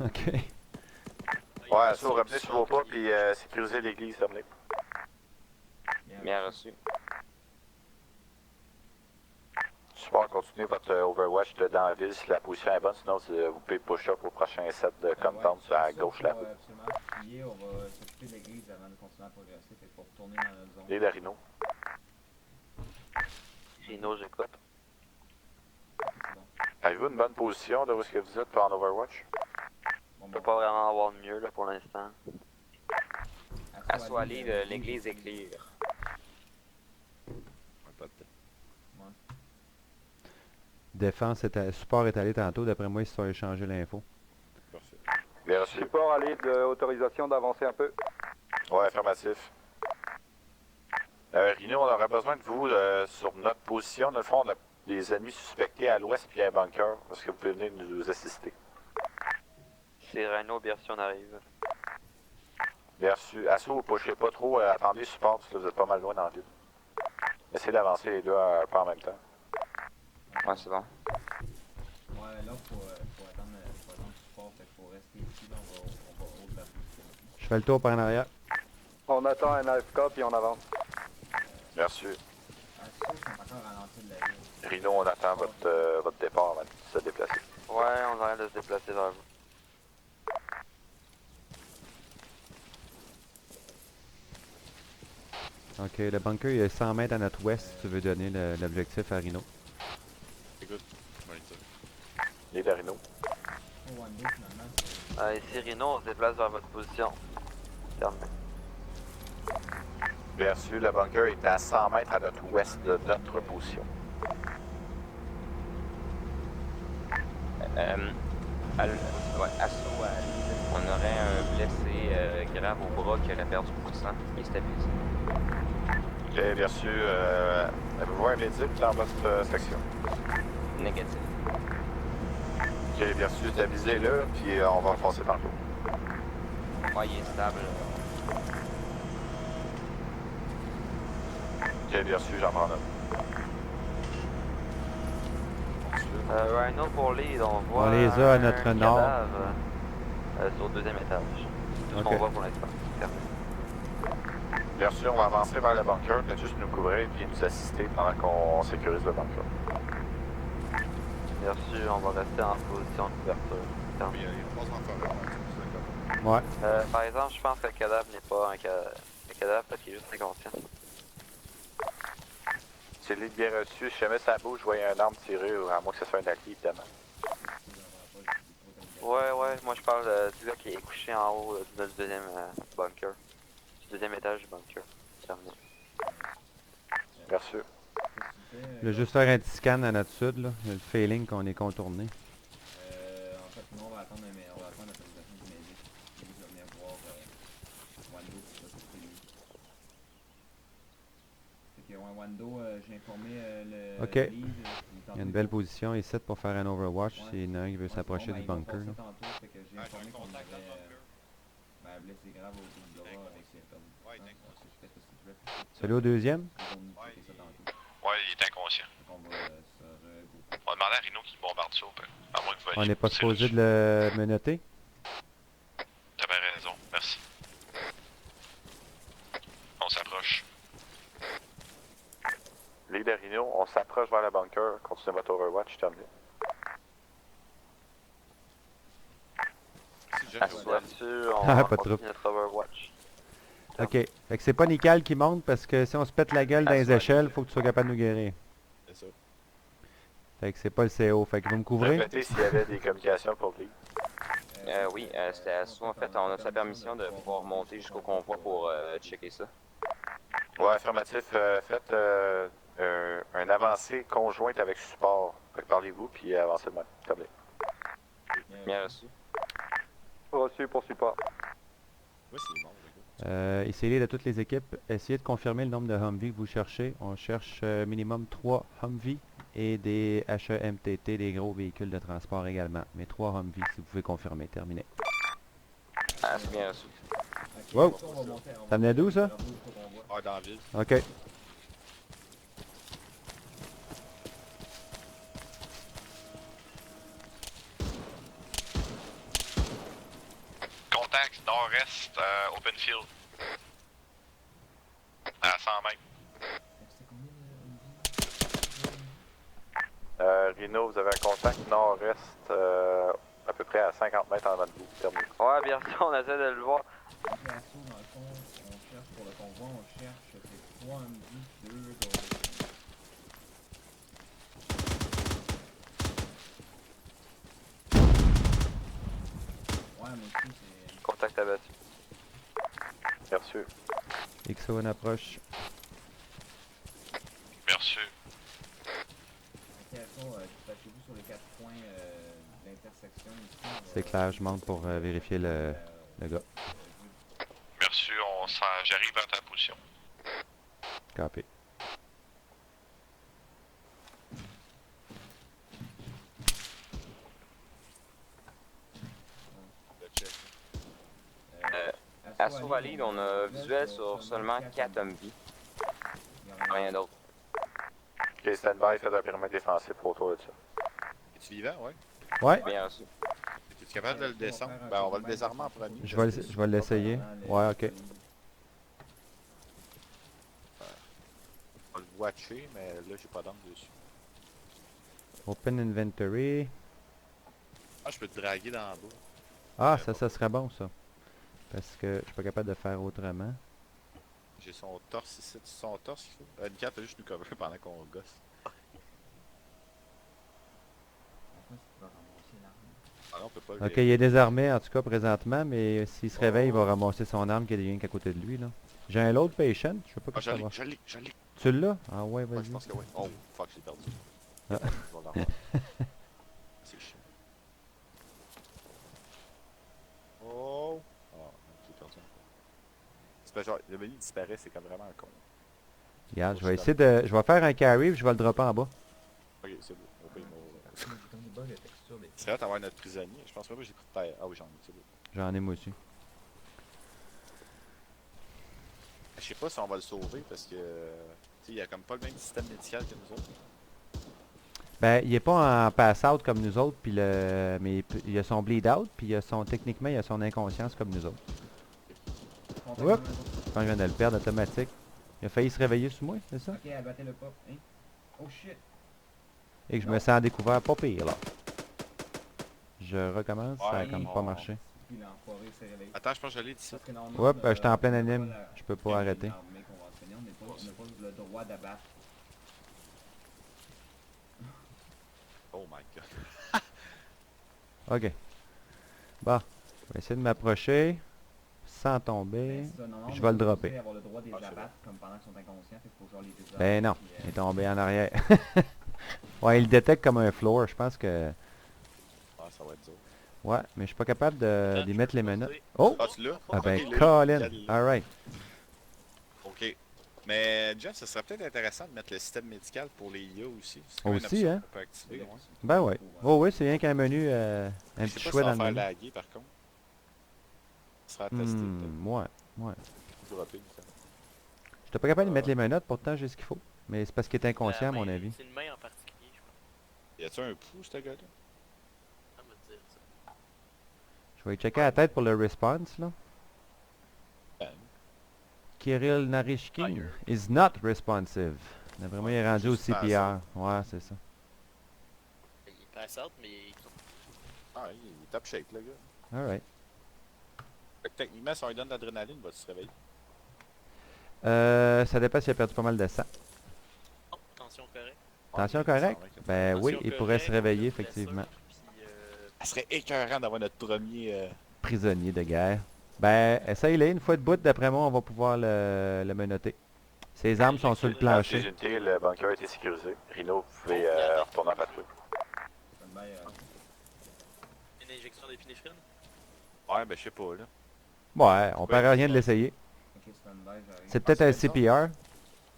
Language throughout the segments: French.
Ok. Ouais, assaut, revenez sur vos pas, puis sécurisez l'église, revenez. Bien reçu. Support, continuez votre Overwatch dans la ville si la position est bonne, sinon vous pouvez push-up au prochain set de Compound à gauche là. Absolument fouiller, on va s'occuper de l'église avant de continuer à progresser, fait pour retourner dans notre zone. Et le Rhino. Rhino, j'écoute. C'est bon. Avez-vous une bonne position de où est-ce que vous êtes en Overwatch? Bon, Je peux pas vraiment avoir de mieux là pour l'instant. Assaut à l'île, l'île, l'église est clear. Défense, support est allé tantôt. D'après moi, ils se sont échangé l'info. Parfait. Bien reçu. Support à l'aide d'autorisation d'avancer un peu. Ouais, affirmatif. Rhino, on aurait besoin de vous sur notre position. Dans le fond, on a des ennemis suspectés à l'ouest puis un bunker. Est-ce que vous pouvez venir nous assister? C'est Rhino, bien sûr, on arrive. Bien reçu. Assaut, vous ne pushez pas trop. Attendez support parce que vous êtes pas mal loin dans la ville. Essayez d'avancer les deux un peu en même temps. Ouais, c'est bon. Ouais, là, faut attendre le support, fait qu'il faut rester ici, là, on va hold la position. Je fais le tour par en arrière. On attend un AFK puis on avance. Bien reçu. Assaut sont encore ralentis de la ville. Rhino, on attend votre départ avant de se déplacer. Ouais, on arrête de se déplacer vers vous. Ok, le bunker il est 100 mètres à notre ouest si tu veux donner l'objectif à Rhino. Écoute, je vais dire. Et le Rhino. Oh, Wando, finalement, Ici Rhino, on se déplace vers votre position. Terminé. Bien reçu, le bunker est à 100 mètres à notre ouest de notre position. Ouais, assaut à l'île. On aurait un blessé grave au bras qui aurait perdu beaucoup de sang. Il est stabilisé. Ok, bien reçu. Avez-vous un médic dans votre section? Négatif. Ok, bien reçu, stabilisez-le, puis on va passer dans le dos. Ouais, il est stable. Ok, bien reçu, j'en prends note. Rhino pour lead, on voit On les a à un notre nord. cadavre, sur le deuxième étage. C'est tout ce qu'on Ok. voit pour l'instant. Terminé. Bien sûr, on va avancer vers le bunker, peut-être juste nous couvrir et nous assister pendant qu'on sécurise le bunker. Bien sûr, on va rester en position de couverture. Oui, Terminé. il passe en forêt, ouais, c'est d'accord. Ouais. Par exemple, je pense que le cadavre n'est pas un cadavre parce qu'il est juste inconscient. C'est lui bien reçu, si jamais ça bouge, je voyais un arme tirée, ou à moins que ce soit un allié, évidemment. Ouais, moi je parle du gars qui est couché en haut du deuxième bunker. Du deuxième étage du bunker. Terminé. Bien reçu. Je vais juste faire un petit scan à notre sud, là. J'ai le feeling qu'on est contourné. En fait, nous, on va attendre l'autorisation du médic. Il va venir voir Wando pour s'occuper de lui. Fait que, ouais, Wando, j'ai informé le Ok. lead. Il y a une belle position ici pour faire un Overwatch s'il y en a un qui veut s'approcher du bunker. Là. Fait que j'ai informé qu'on avait blessé grave au bout de bras avec ses perdu. Ouais, il est inconscient. Celui au deuxième? Ouais, il est inconscient. On va se regrouper. On va demander à Rhino qui bombarde ça, à moins que vous On veuillez n'est pas pousser supposé dessus. de le menotter? T'as bien raison, merci. On s'approche. Leader Rhino, on s'approche vers le bunker, continuez votre Overwatch, terminé. Si jamais Assaut là-dessus, on Ah, va pas de continuer notre Overwatch. Ok. Fait que c'est pas Nickel qui monte parce que si on se pète la gueule dans les échelles, faut que tu sois capable de nous guérir. c'est ça. Fait que c'est pas le CO. Fait que vous me couvrez? Répétez s'il y avait des communications pour lui. Oui, c'était Assaut. En fait, on a sa permission de pouvoir monter jusqu'au convoi pour checker ça. Ouais, affirmatif, faites un avancé conjointe avec support. Fait que parlez-vous, puis avancez de même. Terminé. Bien reçu. Reçu pour support. Ouais, c'est bon, Essayez de toutes les équipes. Essayez de confirmer le nombre de Humvee que vous cherchez. On cherche minimum 3 Humvee et des HEMTT, des gros véhicules de transport également. Mais 3 Humvee, si vous pouvez confirmer. Terminé. Ah, c'est bien reçu. Wow! Ça venait d'où, ça? Ah, dans la ville. Ok. nord-est, open field. À 100 mètres. C'était combien Rhino, vous avez un contact nord-est, à peu près à 50 mètres en avant de vous. Terminé. Ouais, bien sûr, on essaie de le voir. Donc l'assaut, dans le fond, on cherche pour le convoi, on cherche c'est 3 Humvee, 2 Golden. Ouais, mais aussi c'est... Contact abattu. Merci. XO en approche. Merci. Ok, assaut, dispatchez-vous sur les 4 points d'intersection ici. C'est clair, je monte pour vérifier le gars. Merci, j'arrive à ta position. Copy. Le check. Assaut valide, on a visuel sur seulement 4 Humvee. Rien d'autre. Ok, stand-by, faites un périmètre défensif autour de ça. Es-tu vivant, ouais? Ouais, Bien reçu. Es-tu capable de le descendre? Ben, on va le désarmer en premier. je vais l'essayer. Ouais, ok. On va le watcher, mais là, j'ai pas d'angle dessus. Open inventory. Ah, je peux te draguer dans le bas. Ah, ça serait bon ça. Parce que je suis pas capable de faire autrement. J'ai son torse ici. C'est son torse qu'il faut. Nickel, t'as juste nous cover pendant qu'on gosse. Ah non, on peut pas le Ok, il est désarmé en tout cas présentement, mais s'il se réveille, il va ramasser son arme qui est rien qu'à côté de lui là. J'ai un autre patient, je sais pas Ah, que ça va. je l'ai. Tu l'as? Ah ouais, Ouais, vas-y. je pense que oui. Oh, fuck, je l'ai perdu. Ah. Je vais le revoir. C'est chiant. Oh! Ah, j'ai perdu encore. C'est pas genre, le menu disparaît, c'est comme vraiment un con. Regarde, je vais essayer de. Je vais faire un carry puis je vais le dropper en bas. Ok, c'est beau. On peut y mourir. J'ai comme des bugs de texture des... C'est vrai d'avoir notre prisonnier. Je pense même pas que j'ai pris de terre. Ah oui, j'en ai, c'est beau. J'en ai moi aussi. Je sais pas si on va le sauver parce que. Tu sais, il y a comme pas le même système médical que nous autres. Ben, il est pas en pass-out comme nous autres, puis mais il a son bleed-out, puis techniquement, il a son inconscience comme nous autres. Oups. Je pense que je viens de le perdre automatique. Il a failli se réveiller sur moi, c'est ça? Ok, abattez le pop. Hein? Oh shit! Et que je me sens découvert pas pire, là. Je recommence, ça a Ouais, comme on- pas marché. Puis l'enfoiré s'est réveillé. Attends, je pense que je l'ai dit ça. Parce que normalement, Oups, j'étais en plein on n'a anime. pas la- Je peux pas arrêter. l'armée conventionnelle, on n'a pas le droit d'abattre. Oh my god. Ok. Bon. Je vais essayer de m'approcher sans tomber. Mais ça, normalement, je vais le on est dropper. censé avoir le droit de les Ah, c'est abattre comme pendant qu'ils sont inconscients, fait qu'il faut genre les désarmer. Ben non, puis, il est tombé en arrière. Ouais, il le détecte comme un floor, je pense que... Ah, ça va être dur. Ouais, mais je suis pas capable d'y mettre les menottes. passer. Oh! Ah, tu l'as? Ah ben, Ok, là, Colin! il y a- Alright. Ok. Mais Jeff, ce serait peut-être intéressant de mettre le système médical pour les IA aussi. C'est comme une Aussi, option hein? qu'on peut activer, ouais. Ben ouais. Oh oui, c'est rien qu'un menu, un Je petit sais pas choix si ça dans va le faire menu. laguer par contre. Ce sera à tester. Ouais, ouais. Plus rapide. ça. J'étais pas capable de mettre les menottes, pourtant j'ai ce qu'il faut. Mais c'est parce qu'il est inconscient, à mon main, avis. C'est une main en particulier, je pense. Y a-tu un pouls, ce gars-là? Ça me dire ça. Je vais y checker la tête pour le response, là. Ben, Kirill Narishkin is not responsive. D'après moi, il est rendu au juste pass CPR. Ouais, c'est ça. Il passe out, mais il... ah, il est top shape, le gars. Alright. Fait que techniquement, si on lui donne de l'adrénaline, va-tu se réveiller? Ça dépend s'il a perdu pas mal de sang. Oh, attention correct. Tension Ouais, correcte? il me semble Ben oui, Attention il pourrait se correct, réveiller, on a une effectivement. blessure, puis, Ça serait écœurant d'avoir notre premier... Prisonnier de guerre. Ben, essaye-le. Une fois de bout, d'après moi, on va pouvoir le menotter. Ses armes sont sur le Ces plancher. unités, le bunker a été sécurisé. Rhino, vous pouvez retourner en patrouille. Stand-by, une injection d'épinéphrine. Ouais, ben je sais pas, là. Ouais, on perd rien de l'essayer. ok, stand-by, j'arrive. C'est peut-être un CPR.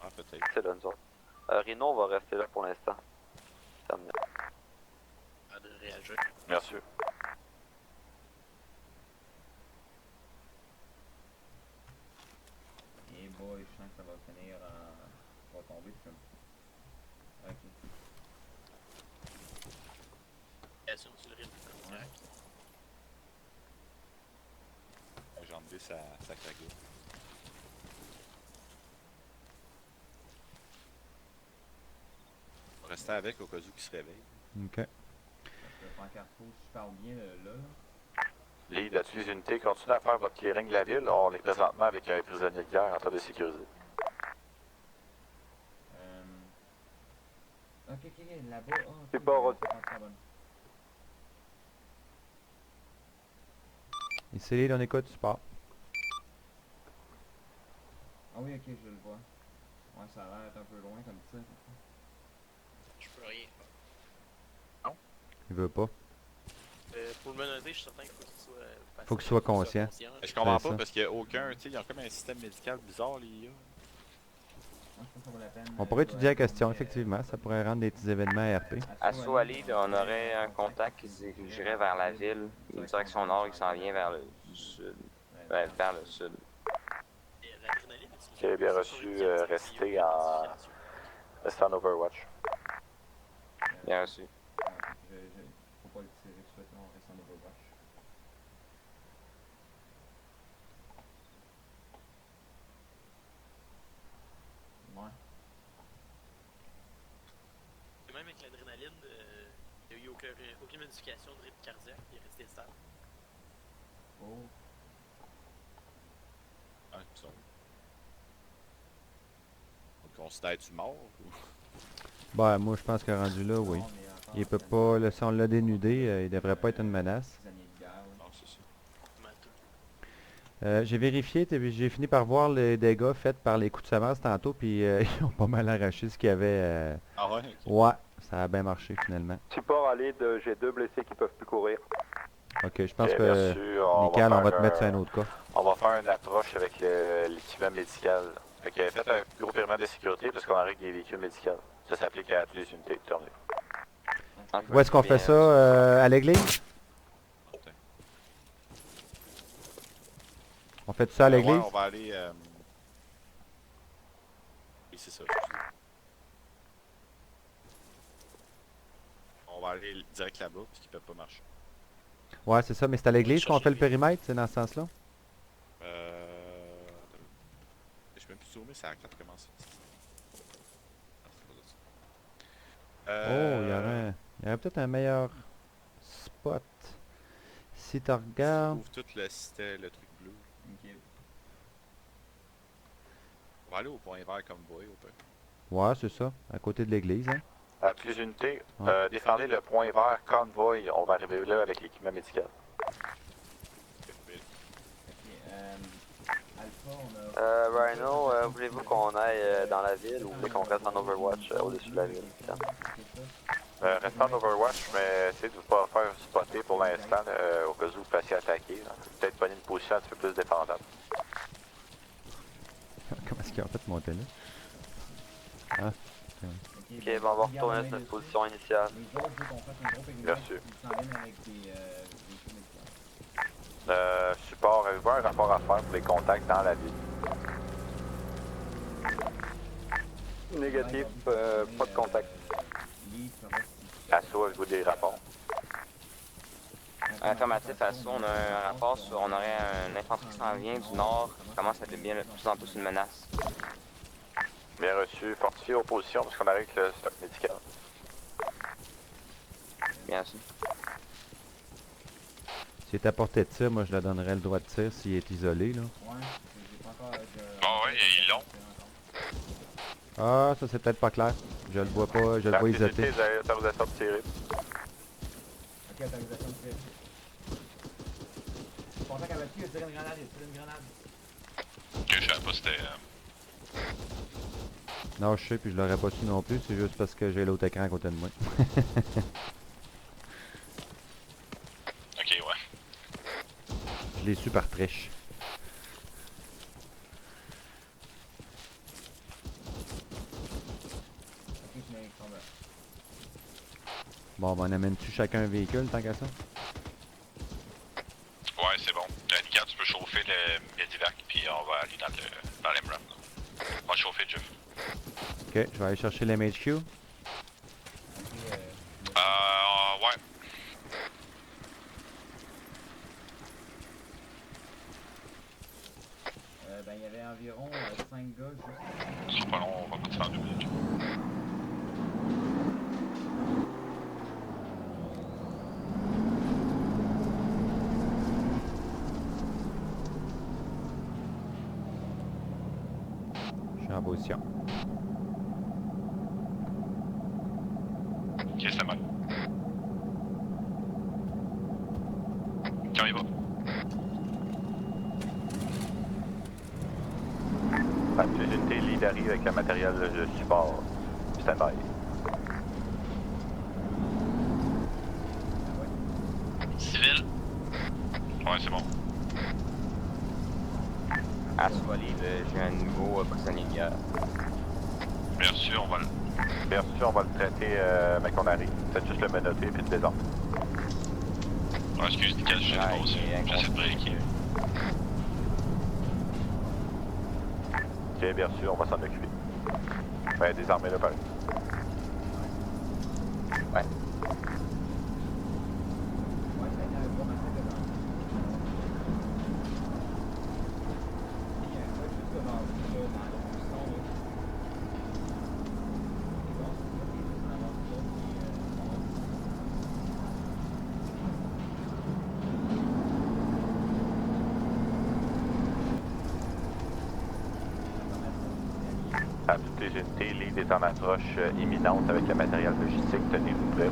Ah, peut-être. C'est là, nous autres. Rhino, on va rester là pour l'instant. Terminé. À de réagir. Merci. Eh boy, je sens que ça va finir en... Ça va tomber, puis comme... Ok. Bien sûr, sur le rythme. Ouais. J'en enlever sa cagoule. Rester avec au cas où il se réveille. Ok. Parce que pancarte rouge, je parle bien là. Lead, à toutes les unités, continuez à faire votre clearing de la ville. On est présentement avec un prisonnier de guerre en train de sécuriser. Ok, là-bas. Oh, C'est pas c'est pas très bon. Ici, Lead, on écoute, support. Ah oui, ok, je le vois. Ouais, ça a l'air d'être un peu loin comme ça. Je peux rien faire. Il veut pas. Pour le menacer, je suis certain qu'il faut qu'il soit Faut qu'il soit conscient. Mais je comprends C'est pas ça. parce qu'il y a aucun. Tu sais, ils ont comme un système médical bizarre, les IA. Je pense que ça vaut la peine. On pourrait étudier la question, effectivement. Ça pourrait rendre des petits événements RP. Assaut à lead, on aurait un contact qui se dirigerait vers la ville. Une direction nord, il s'en vient vers le sud. Ouais, vers le sud. Et l'adrénaline, Ok, bien reçu, restez en Overwatch. Bien reçu. Faut pas le tirer tout de suite, on reste en Overwatch. Ouais. Et même avec l'adrénaline, il n'y a eu aucune modification de rythme cardiaque, il est resté stable. Oh. Ah, ils sont. On considère-tu mort ou. Bah, moi, je pense que rendu là, oui. Il peut pas, là, si on l'a dénudé, il devrait pas être une menace. Non, c'est ça. Mal tout. J'ai vérifié, j'ai fini par voir les dégâts faits par les coups de semence tantôt, puis ils ont pas mal arraché ce qu'il y avait. Ah ouais? Ouais, ça a bien marché finalement. Support à lead, j'ai 2 blessés qui peuvent plus courir. Ok, je pense Ok, que, reçu, on Nickel, on va te faire mettre sur un autre cas. On va faire une approche avec l'équipement médical. Fait que faites un gros périmètre de sécurité parce qu'on arrive des véhicules médicaux. Ça s'applique à toutes les unités. Terminé. Où est-ce qu'on fait ça? À l'église? On fait ça à l'église? Ouais, on va aller. Oui, c'est ça. On va aller direct là-bas parce qu'ils peuvent pas marcher. Ouais, c'est ça, mais c'est à l'église qu'on fait le périmètre, c'est dans ce sens-là? Je peux même plus zoomer, c'est à la carte comment ça. Oh, il y aurait peut-être un meilleur spot. Si tu regardes... Ouvre tout le truc bleu. Ok. On va aller au point vert comme boy au peu. Ouais, c'est ça, à côté de l'église. Hein? À toutes les unités, Ouais. défendez le point vert convoy. On va arriver là avec l'équipement médical. Ok, Alpha, on a... Rhino, voulez-vous qu'on aille dans la ville ou voulez qu'on reste en Overwatch au-dessus de la ville? Restez en Overwatch, mais essayez de ne pas faire spotter pour l'instant au cas où vous fassiez attaquer. Peut-être pogner une position un petit peu plus défendable. Comment est-ce qu'il a fait monter là? Ah, Ok, ben on va retourner sur notre position initiale. Les autres, veulent qu'on fasse un gros périmètre Merci. qui s'en viennent avec des véhicules médicaux. Support, avez-vous un rapport à faire pour les contacts dans la ville? Négatif, pas de contact. Assaut, avez-vous des rapports? Affirmatif, assaut, on a un rapport sur. On aurait un infanterie qui s'en vient du nord, qui commence à devenir de plus en plus une menace. Bien reçu. Fortifiez vos positions parce qu'on arrive avec le stock médical. Bien sûr. s'il est à portée de tir, moi je lui donnerais le droit de tir s'il est isolé, là. Ouais, j'ai pas encore... Ah ouais, ils l'ont. Ah, ça c'est peut-être pas clair. Je le vois pas, je le vois isoté. Vous avez l'autorisation de tirer. Ok, autorisation de tir. Contact avec lui, il a tiré une grenade, il a tiré une grenade. Ok, je savais pas c'était. Non, je sais, puis je l'aurais pas su non plus, c'est juste parce que j'ai l'autre écran à côté de moi. Ok, ouais. Je l'ai su par triche. Ok, je mets un combat. Bon, ben on amène-tu chacun un véhicule tant qu'à ça? Ouais, c'est bon. Nickel, tu peux chauffer le Medivac, puis on va aller dans l'Emram. On va chauffer Jeff. Ok, je vais aller chercher l'MHQ. Ok, Ouais. Ben, il y avait environ 5 gars juste. Ce sera pas long, on va partir en 2 minutes. Je suis en position. Ok, c'est mal. Quand il va? Les unités lead arrivent avec le matériel de support. Stand-by. Civil? Ouais, c'est bon. Assois Lead, j'ai un nouveau prisonnier de guerre. Bien sûr, on va le... Bien sûr, on va le traiter, mais qu'on arrive. Faites juste le menotter puis le désordre. Ouais, excuse, nickel, je sais pas aussi. J'essaie de breaker. Ok, bien sûr, on va s'en occuper. Ben, désarmer le pareil. Ouais. Ouais, ça a été un gros massacre devant nous. Il y a un gars juste devant vous, là, dans le buisson, là. C'est bon, c'est ça, qui est juste en avant de l'autre, qui est mort. À toutes les unités, lead est en approche imminente avec le matériel logistique. Tenez-vous prêts.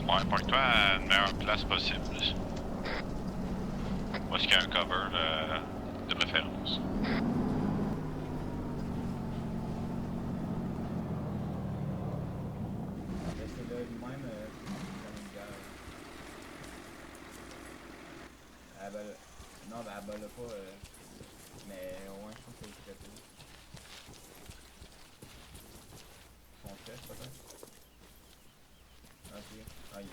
Ouais, pointe-toi à une meilleure place possible. Où est-ce qu'il y a un cover de préférence? Laissez-le lui-même, prisonnier de guerre. Non, ben, elle bat pas, mais au moins, je pense qu'elle est traitée. Son chef, peut-être? Ok. Ah, il est...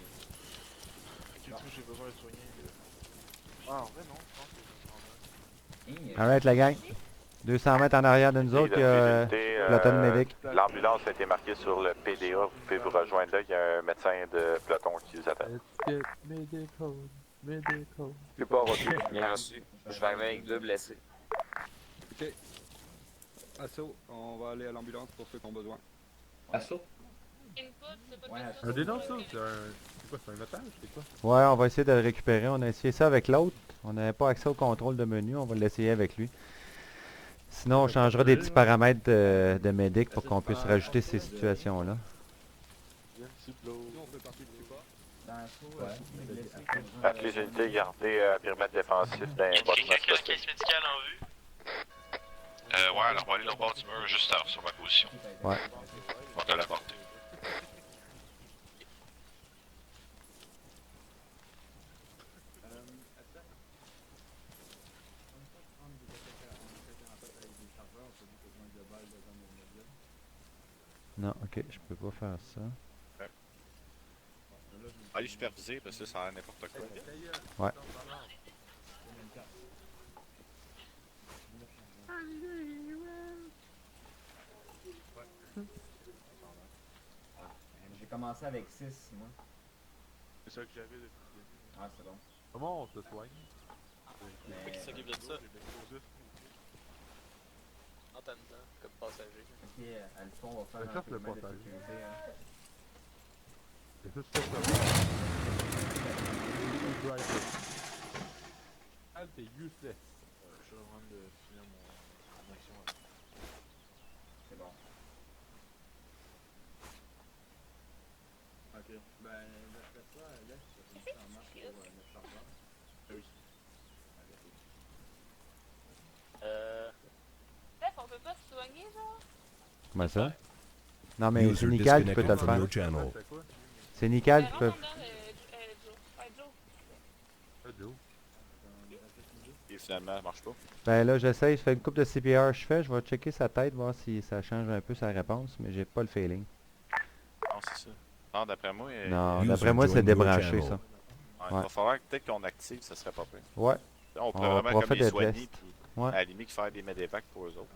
Qu'est-ce que j'ai besoin de soigner Ah, en vrai, non, je pense que je vais prendre Alright, la gang. 200 mètres en arrière de nous autres, il y a peloton médic. L'ambulance a été marquée sur le PDA. Vous pouvez vous rejoindre là. Il y a un médecin de peloton qui vous attend. Medical. Il est pas reçu. Bien reçu. Je vais arriver avec 2 blessés. Ok. Assaut, on va aller à l'ambulance pour ceux qui ont besoin. Assaut? Ouais, Un dénonce ça? C'est quoi, c'est un otage? C'est quoi? Ouais, on va essayer de le récupérer. On a essayé ça avec l'autre. On n'avait pas accès au contrôle de menu. On va l'essayer avec lui. Sinon, on changera des petits paramètres de médic pour qu'on puisse rajouter ces situations-là. Nous, on fait partie du support. dans l'assaut, les blessés, À toutes les unités, gardez périmètre défensif dans Y a votre quelqu'un qui a la poste. caisse médicale en vue? Ouais, alors on va aller au bord du mur juste sur ma position. Ouais. On va te l'apporter. Non, ok, je peux pas faire ça. Allez superviser parce que ça a l'air n'importe quoi. Ouais. J'ai commencé avec 6, moi. C'est ça que j'avais depuis le début. Ah, c'est bon. Comment on se soigne? C'est qui s'occupe de ça? En temps de temps, comme passager. Ok, Alpha, on va faire Mais un ça, peu le de passager. sécurité. Hein. C'est juste ça. Ah, t'es useless. Je suis en train de finir mon action. C'est bon. Ok. Ben, d'après ça, laisse ça en marche pour notre chargeur. Oui. Bref, on peut pas se soigner, genre? Comment ça? Non, mais c'est Nickel qui peut te le faire. C'est Nickel qui peut... Rentre dedans, Joe. Ouais, Joe. Joe. Et finalement, ça marche pas. Ben là, j'essaye, je fais une coupe de CPR, je vais checker sa tête, voir si ça change un peu sa réponse, mais j'ai pas le feeling. Non, c'est ça. Non, d'après moi... Non, d'après moi, c'est débranché, ça. Ouais, il va falloir peut-être qu'on active, ça serait pas pire. Ouais. On pourrait On vraiment pourra comme faire les des soigner, tests. puis Ouais. à la limite faire des medevacs pour eux autres.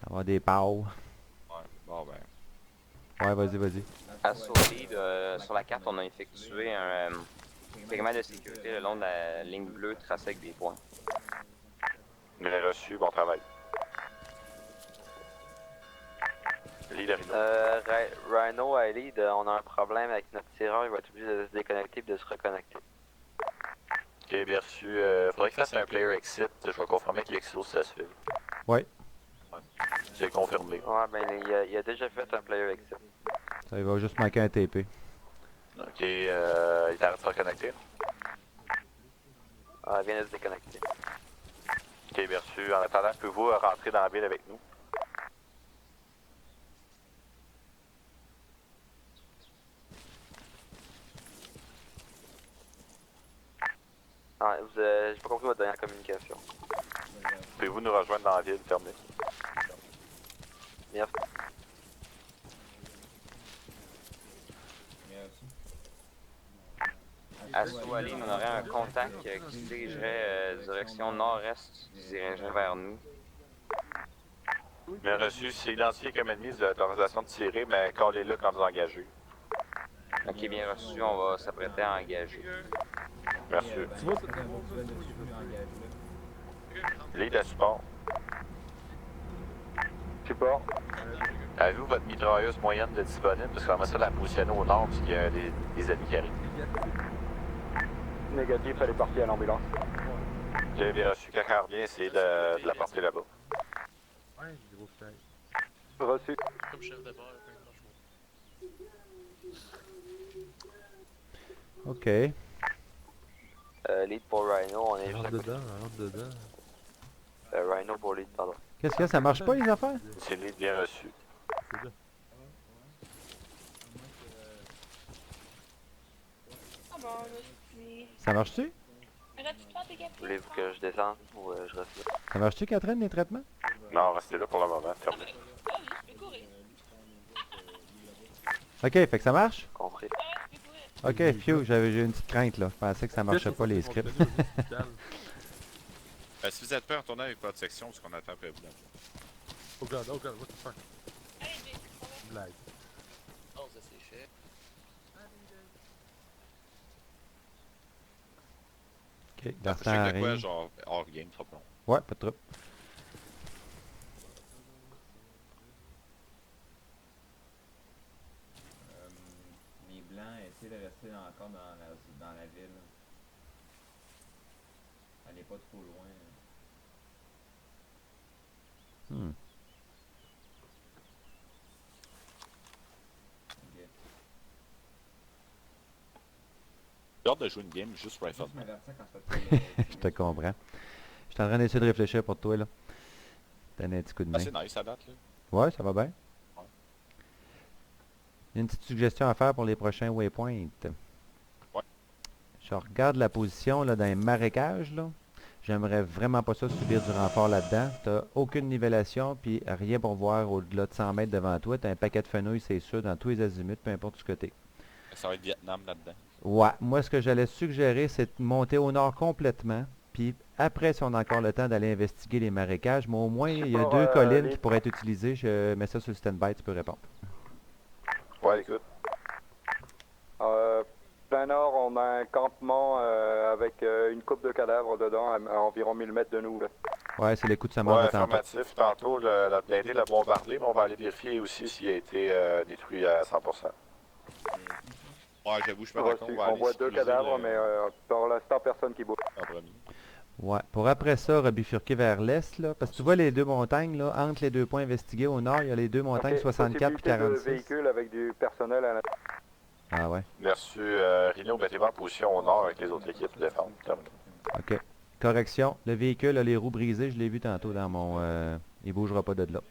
Avoir des pows. Ouais, bon ben. Ouais, vas-y. Assaut lead, sur la carte, on a effectué un périmètre de sécurité le long de la ligne bleue tracée avec des points. Bien reçu, bon travail. Lead Rhino. Rhino à lead, on a un problème avec notre tireur, il va être obligé de se déconnecter et de se reconnecter. Ok, bien reçu. Faudrait qu'il fasse un player exit. Je vais confirmer qu'il exauce sa suite. Ouais. J'ai confirmé. Ouais, ben il a déjà fait un player exit. Ça, il va juste manquer un TP. Ok, il t'arrête de se reconnecter. Ah, il vient de se déconnecter. Ok, bien reçu. En attendant, pouvez-vous rentrer dans la ville avec nous? Ah, j'ai pas compris votre dernière communication. Pouvez-vous nous rejoindre dans la ville? Terminé. Merci. Assaut à lead, on aurait un contact qui se dirigerait direction nord-est, qui se dirigerait vers nous. Bien reçu. C'est identifié comme ennemi, vous avez l'autorisation de tirer, mais collez-le quand vous engagez. Ok, bien reçu, on va s'apprêter à engager. Merci. Lead à support. Support. Avez-vous votre mitrailleuse moyenne de disponible? Parce qu'on va ça la positionner au nord, parce qu'il y a des ennemis qui arrivent. Négatif, elle est partie à l'ambulance. J'ai bien reçu. Quand elle revient, essayez de la porter là-bas. Ouais, j'ai gros fly. Reçu. Comme chef de bord, OK. Lead pour Rhino, on est juste à Rentre côté. dedans. Rhino pour lead, pardon. Qu'est-ce qu'il y a? Ça marche pas, les affaires? C'est lead bien reçu. C'est ça. Ah bon, je suis... Ça marche-tu? Arrête-tu de faire tes captures? Voulez-vous que je descende ou je reste là? Ça marche-tu, Catherine, les traitements? Non, restez là pour le moment. Terminé. Ah oui, je peux courir. OK, fait que ça marche? Compris. Ah ouais, je peux courir. OK, phew, j'ai une petite crainte, là. Je pensais que ça marchait pas, les scripts. Si vous êtes prêts, retournez avec votre section, parce qu'on attend après vous. Oh god, what the fuck? Allez, Jay, on va. Blague. Oh, ça c'est cher. OK, Je Dartan sais de quoi, arrive. genre hors game, trop long. Ouais, pas de trouble. Les blancs, essayez de rester encore dans la ville. Allez pas trop loin. Hmm. Ok. J'ai hâte de jouer une game, juste rifle. Juste m'avertir quand ça te Je te comprends. Je suis en train d'essayer de réfléchir pour toi, là. Donner un petit coup de main. Ah, c'est nice, ça date, là. Ouais, ça va bien. Une petite suggestion à faire pour les prochains waypoints. Ouais. Je regarde la position là, dans les marécages. Là. J'aimerais vraiment pas ça subir du renfort là-dedans. T'as aucune nivellation, puis rien pour voir au-delà de 100 mètres devant toi. T'as un paquet de fenouilles, c'est sûr, dans tous les azimuts, peu importe ce côté. Ça va être Vietnam là-dedans. Ouais, moi ce que j'allais suggérer, c'est de monter au nord complètement. Puis après, si on a encore le temps d'aller investiguer les marécages, mais au moins, il y a deux collines qui pourraient être utilisées. Je mets ça sur le stand-by, tu peux répondre. Ouais, écoute. Plein nord, on a un campement avec une coupe de cadavres dedans, à environ 1000 mètres de nous. Là. Ouais, c'est les coups de sa mort Ouais, de tantôt. affirmatif. Tantôt, la blindée l'a bombardé, mais on va aller vérifier aussi s'il a été détruit à 100%. Ouais, j'avoue, je suis pas d'accord. On voit deux cadavres, mais pour l'instant, personne qui bouge. En premier. Ouais, pour après ça, rebifurquer vers l'est, là, parce que tu vois les deux montagnes, là, entre les deux points investigués au nord, il y a les deux montagnes 64 et 46. De véhicules avec du personnel à la... Ah ouais, Merci. Rhino, mettez-vous en position au nord avec les autres équipes de défense. Terminé. ok. Correction, le véhicule a les roues brisées, je l'ai vu tantôt dans mon... il bougera pas de là.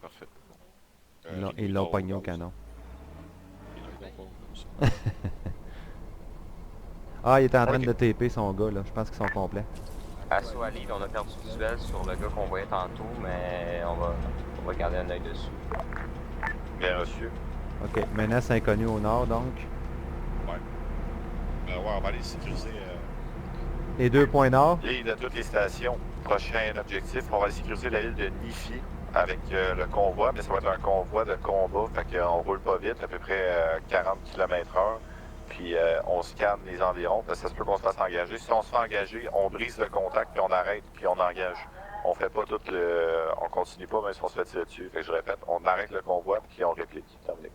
Parfait. Ils l'ont pogné au canon. Ah, il est en train de TP son gars, là. Je pense qu'ils sont complets. Assaut à lead, on a perdu visuel sur le gars qu'on voyait tantôt, mais on va garder un œil dessus. Bien reçu. Ok, menace inconnue au nord, donc. Ouais. Ouais, on va aller sécuriser. Les deux points nord. Ligne de toutes les stations. Prochain objectif, on va sécuriser la ville de Nifi avec le convoi, mais ça va être un convoi de combat, fait qu'on roule pas vite, à peu près 40 km/h. Puis on scanne les environs, parce que ça se peut qu'on se fasse engager. Si on se fait engager, on brise le contact, puis on arrête, puis on engage. On fait pas tout le... On continue pas même si on se fait tirer dessus. Fait que je répète, on arrête le convoi, puis on réplique. Terminé.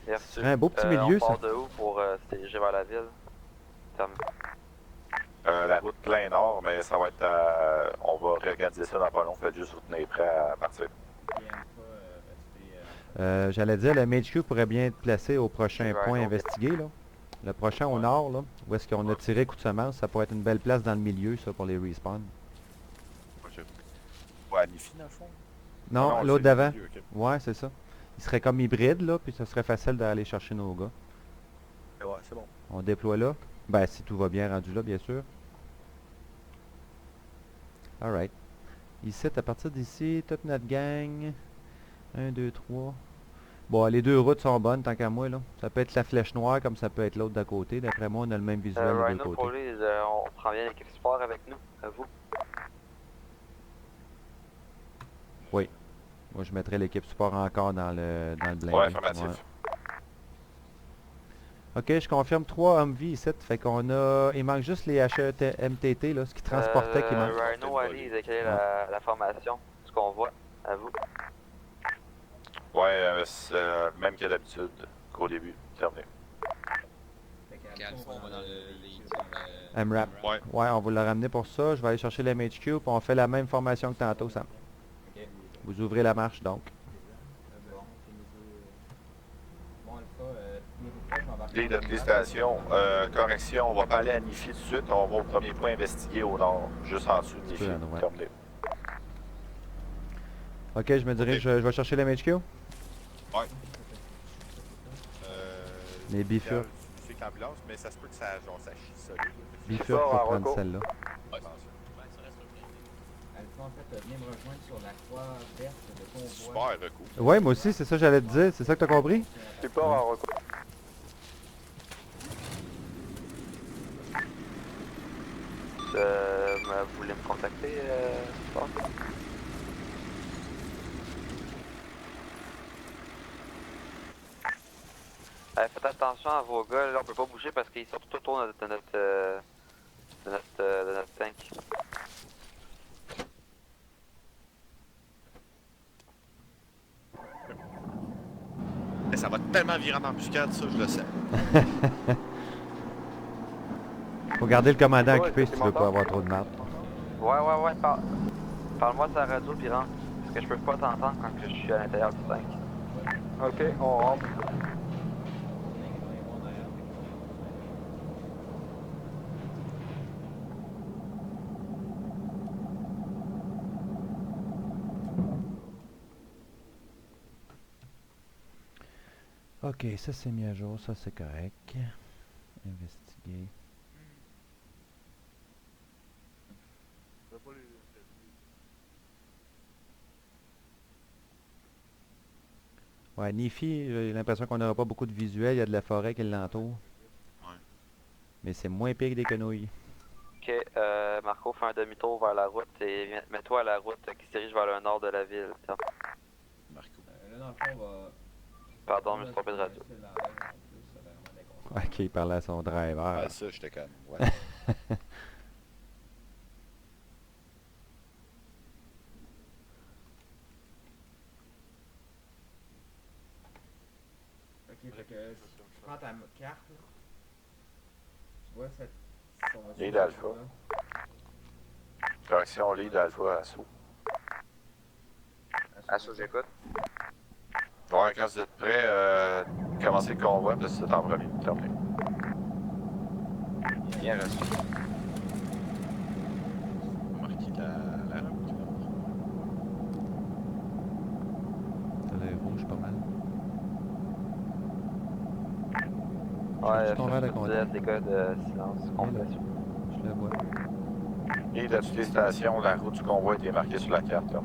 Merci. Ce serait un beau petit milieu, on part ça. de où pour se diriger vers la ville? Terminé. La route plein nord, mais ça va être... on va réorganiser ça dans pas long. Faites juste vous tenir prêt à partir. J'allais dire, le MHQ pourrait bien être placé au prochain Ouais, point donc. investigué, là. Le prochain au nord, là, où est-ce qu'on a tiré coup de semence, ça pourrait être une belle place dans le milieu, ça, pour les respawns. Ouais, à Nifi, dans le fond? Non, Ah non, l'autre c'est d'avant. le milieu, ok. Ouais, c'est ça. Il serait comme hybride, là, puis ça serait facile d'aller chercher nos gars. Ouais, c'est bon. On déploie là. Ben, si tout va bien rendu là, bien sûr. Alright. Ici, à partir d'ici, toute notre gang. 1, 2, 3. Bon, les deux routes sont bonnes, tant qu'à moi, là. Ça peut être la flèche noire, comme ça peut être l'autre d'à côté. D'après moi, on a le même visuel des deux Rhino côtés. Police, on prend bien l'équipe sport avec nous, à vous. Oui. Moi, je mettrais l'équipe support encore dans le blindé. Ouais, affirmatif. Ouais. Ok, je confirme 3 Humvee ici. Fait qu'on a... Il manque juste les HEMTT, là, ce qui transportait qui manque. Rhino, Ali, quelle est la formation? Ce qu'on voit, à vous. Ouais, c'est même que d'habitude, qu'au début. Terminé. On va dans MRAP. Ouais. Ouais, on va le ramener pour ça. Je vais aller chercher le MHQ, puis on fait la même formation que tantôt, Sam. Ok. Vous ouvrez la marche, donc. Bon, Alpha, tenez-vous prêts, je vais embarquer Les dans de le les map. stations, correction, on va pas aller à Nifi tout de suite, on va au premier point investiguer au nord, juste en dessous de Nifi. peu à droite. Terminé. Ok, je me dirige, je vais chercher le MHQ. Ouais. Les bifurques. Je sais que l'ambulance, mais ça se peut que ça, genre, ça chie solide. Bifurque pour prendre celle-là. Ouais, Ouais, ça reste un blindé. Alpha, en fait, viens me rejoindre sur la croix verte de convoi. super recours. Ouais, moi aussi, c'est ça que j'allais te dire. C'est ça que t'as compris? Support à recours. Vous voulez me contacter, sport? Faites attention à vos gars, là, on peut pas bouger parce qu'ils sont tout autour de notre tank. Mais ça va tellement virer en embuscade, ça, je le sais. Faut garder le commandant Ouais, occupé si c'est tu veux mon pas temps. avoir trop de marde. Ouais, parle-moi de ta radio, puis rentre. Parce que je peux pas t'entendre quand que je suis à l'intérieur du tank. Ok, on rentre. Ok, ça c'est mis à jour, ça c'est correct. Investiguer. Ouais, Nifi, j'ai l'impression qu'on n'aura pas beaucoup de visuels, il y a de la forêt qui l'entoure. Ouais. Mais c'est moins pire que des quenouilles. Ok, Marco, fais un demi-tour vers la route et mets-toi à la route qui se dirige vers le nord de la ville. Tiens. Marco. Là, dans le fond, on va... Pardon, je me suis trompé de radio. Ok, il parlait à son driver. Ah, ça, j'étais comme. Ouais. Ok, fait que je prends ta carte, là. Tu vois cette... Lead Alpha. Correction, lead alpha, assaut. Assaut, j'écoute. Ouais, quand vous êtes prêts, commencez le convoi, puis c'est en premier. Terminé. Bien reçu. Marqué la route. T'as l'air rouge pas mal. Ouais, ton verre de je contact. des gars de silence complet. Je le vois. Lead à toutes les stations, la route du convoi a été marquée sur la carte. Là.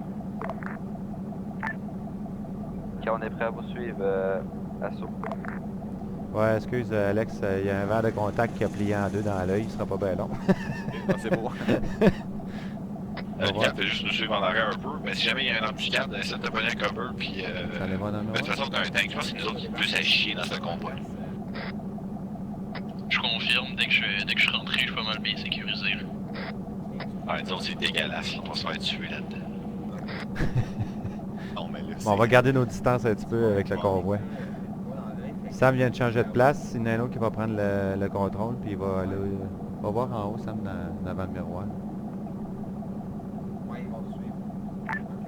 Ok, on est prêt à vous suivre, Assaut. Ouais, excuse Alex, il y a un verre de contact qui a plié en deux dans l'œil, il sera pas bien long. Ah, c'est beau. Va voir. Nickel, fait juste nous suivre en arrière un peu. Mais si jamais il y a une embuscade, essaie de te pogner un cover, puis. Ça allait voir dans le De toute noir. façon, t'as un tank. Je pense que c'est nous autres qui plus à chier dans ce convoi. Je confirme, dès que je suis rentré, je suis pas mal bien sécurisé. Là. Ouais, nous autres, c'est dégueulasse. On va se faire tuer là-dedans. Non, mais là, Bon, on va garder nos distances un petit peu avec le convoi. Sam vient de changer de place. C'est Nano qui va prendre le contrôle, puis il va aller... va voir en haut, Sam, devant le miroir. Ouais, ils vont te suivre.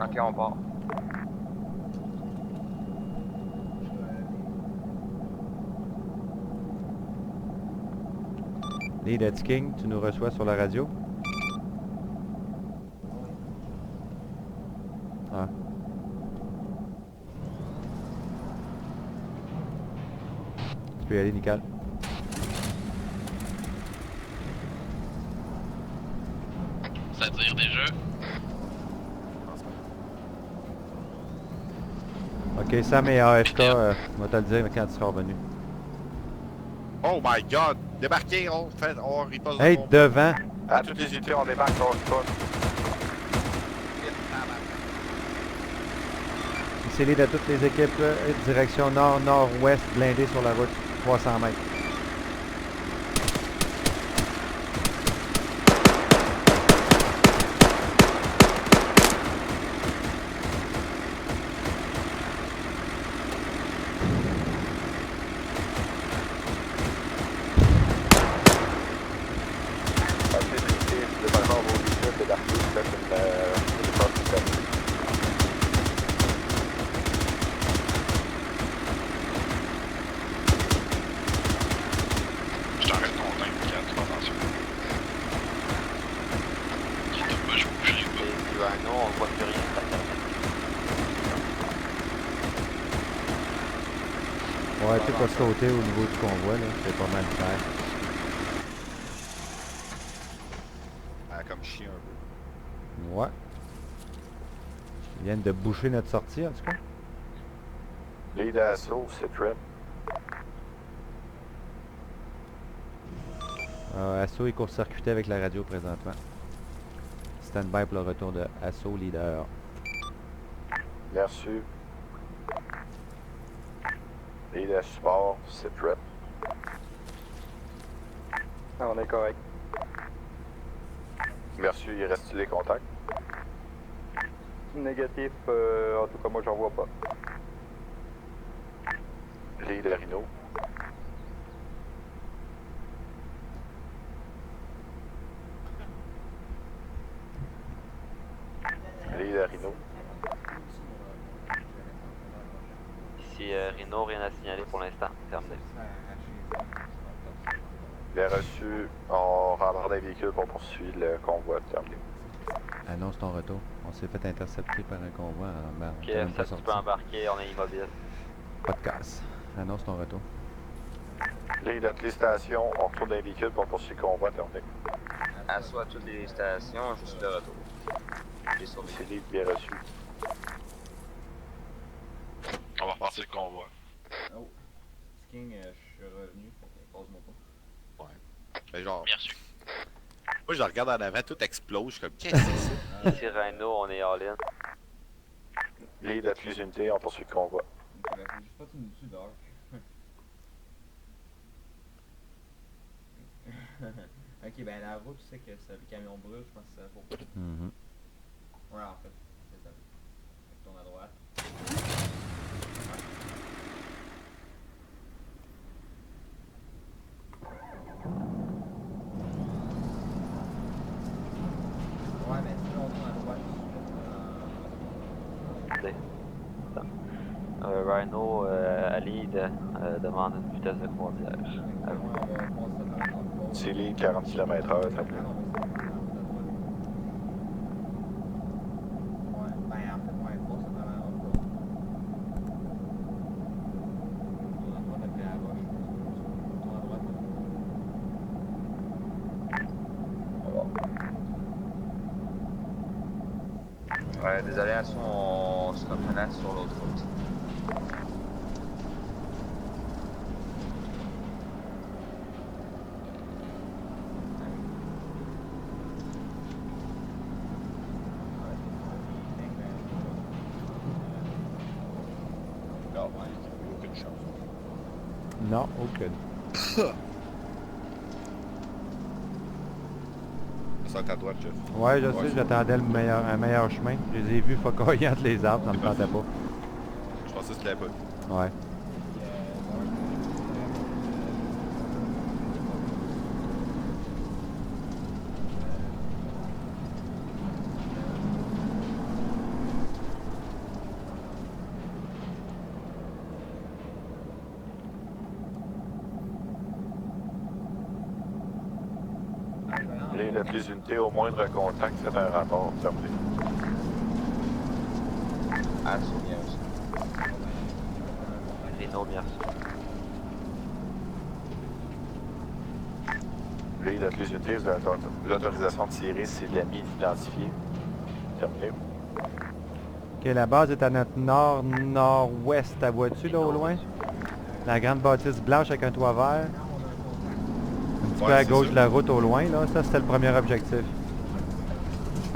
Ok, on part. Lead Edge King, tu nous reçois sur la radio? Ah. Tu peux y aller, nickel. Ça tire déjà. Ok, Sam et AFK, on va te le dire quand tu seras revenu. Oh my god! Débarquez, on riposte. Hey, devant! À toutes les unités, on débarque, on spawn. C'est lead à toutes les équipes, direction nord-nord-ouest, blindé sur la route, 300 mètres. Je t'arrête ton tank, Nickel, tu fais attention. Si t'as pas, je bougerai pas. Et ben non, on voit plus rien. Ouais, tout a sauté au niveau du convoi, là, c'est pas mal clair. Ah, comme chien un peu. Ouais. Ils viennent de boucher notre sortie, en tout cas. Lead à assaut, c'est trip. Assaut est court-circuité avec la radio présentement. Stand-by pour le retour de Assaut Leader. Bien reçu. Lead à support, c'est trip. Ah, on est correct. Bien reçu, il reste les contacts. Négatif, en tout cas moi j'en vois pas. Lead à Rhino. Lead à Rhino. Ici Rhino, rien à signaler pour l'instant. Terminé. Bien reçu, on rentre dans les véhicules pour poursuivre le convoi. Terminé. Annonce ton retour. On s'est fait intercepter par un convoi. Ben, on Ok, était même pas ça tu sorti. peux embarquer, on est immobile. Pas de casse. Annonce ton retour. Lead à toutes les stations, on retourne dans les véhicules pour poursuivre le convoi. Terminé. Assois à toutes les stations, je suis de retour. J'ai sauvé. C'est Lead bien reçu. On va repartir le convoi. Oh. King, je suis revenu. Pose-moi pas. Ouais. Mais genre, Bien reçu. moi je regarde en avant, tout explose, je suis comme, qu'est-ce que c'est ça? Ici Rhino, on est all-in. Lead à toutes les unités, on poursuit le convoi. Ok, ben faut juste pas que tu nous tues dehors. Ok, ben la route, tu sais que le camion brûle, je pense que c'est pour. Mhm. Ouais, en fait, c'est ça. Fait que tourne à droite. Ouais, mais si on tourne à droite, Rhino à lead demande une vitesse de croisière. À vous. on va passer à travers. C'est Lead 40 km/h. Terminé. Ah non, mais c'est à droite. Ouais, ben en fait, ouais, passe à travers la route. Tourne à droite après la roche. Tourne à droite. Ouais, désolé, on se replace sur l'autre route. Non, aucune. Ça à ta droite, Jeff. Ouais, je sais, j'attendais un meilleur chemin. Je les ai vus focoyer entre les arbres, ça me tentait pas. Je pensais que c'était la bonne. Ouais. Les plus unités au moindre contact, faites un rapport. Terminé. Assaut bien aussi. Rhino bien reçu. Les plus unités, vous avez l'autorisation de tirer si l'ennemi est identifié. Terminé. Ok, la base est à notre nord-nord-ouest. La vois-tu là au loin? La grande bâtisse blanche avec un toit vert. Un petit peu à gauche de la route au loin, là. Ça, c'était le premier objectif.